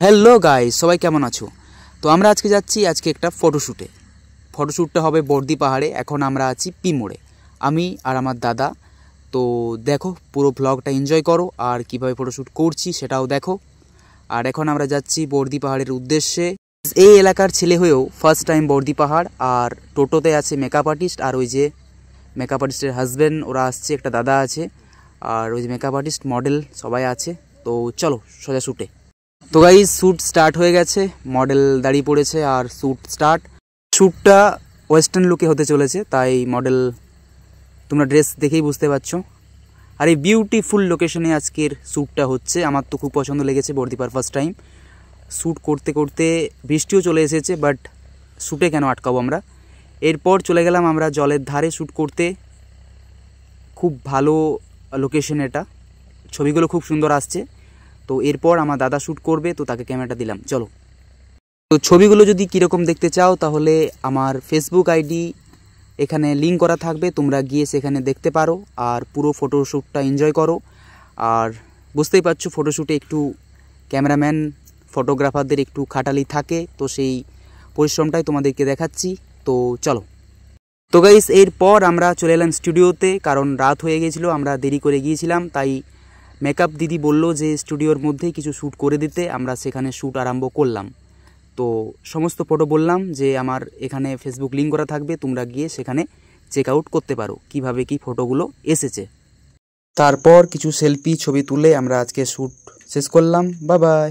Hello guys, সবাই কেমন আছো? তো আমরা আজকে যাচ্ছি একটা ফটোশ্যুটটা হবে বর্দি পাহাড়ে। এখন আমরা আছি পি মোড়ে, আমি আর আমার দাদা। তো দেখো, পুরো ব্লগটা এনজয় করো আর কিভাবে ফটোশ্যুট করছি সেটাও দেখো। আর এখন আমরা যাচ্ছি বর্দি পাহাড়ের উদ্দেশ্যে। এই এলাকার ছেলে হয়েও ফার্স্ট টাইম বর্দি পাহাড়। আর টোটোতে আছে মেকআপ আর্টিস্ট আর ওই যে মেকআপ আর্টিস্টের হাজব্যান্ড, ওরা আসছে, একটা দাদা আছে আর ওই যে মেকআপ আর্টিস্ট, মডেল সবাই আছে। তো চলো সোজা শ্যুটে। তো গাইস, শ্যুট স্টার্ট হয়ে গেছে, মডেল দাঁড়িয়ে পড়েছে আর শ্যুট স্টার্ট। শ্যুটটা ওয়েস্টার্ন লুকে হতে চলেছে, তাই মডেল তোমরা ড্রেস দেখেই বুঝতে পারছো। আর এই বিউটিফুল লোকেশনে আজকের শ্যুটটা হচ্ছে। আমার তো খুব পছন্দ লেগেছে বর্দিপার ফার্স্ট টাইম শ্যুট করতে করতে। বৃষ্টিও চলে এসেছে, বাট শ্যুটে কেন আটকাবো আমরা। এরপর চলে গেলাম আমরা জলের ধারে শ্যুট করতে। খুব ভালো লোকেশন এটা, ছবিগুলো খুব সুন্দর আসছে। তো এরপর আমার দাদা শ্যুট করবে, তো তাকে ক্যামেরাটা দিলাম, চলো। তো ছবিগুলো যদি কীরকম দেখতে চাও তাহলে আমার ফেসবুক আইডি এখানে লিঙ্ক করা থাকবে, তোমরা গিয়ে সেখানে দেখতে পারো আর পুরো ফটোশ্যুটটা এনজয় করো। আর বুঝতেই পারছো, ফটোশ্যুটে একটু ক্যামেরাম্যান ফটোগ্রাফারদের একটু খাটালি থাকে, তো সেই পরিশ্রমটাই তোমাদেরকে দেখাচ্ছি। তো চলো। তো গাইস, এরপর আমরা চলে এলাম স্টুডিওতে, কারণ রাত হয়ে গেছিলো, আমরা দেরি করে গিয়েছিলাম। তাই মেকআপ দিদি বলল যে স্টুডিওর মধ্যেই কিছু শ্যুট করে দিতে। আমরা সেখানে শ্যুট আরম্ভ করলাম। তো সমস্ত ফটো বললাম যে আমার এখানে ফেসবুক লিঙ্ক করা থাকবে, তোমরা গিয়ে সেখানে চেক আউট করতে পারো কিভাবে কি ফটোগুলো এসেছে। তারপর কিছু সেলফি ছবি তুলে আমরা আজকে শ্যুট শেষ করলাম। Bye bye.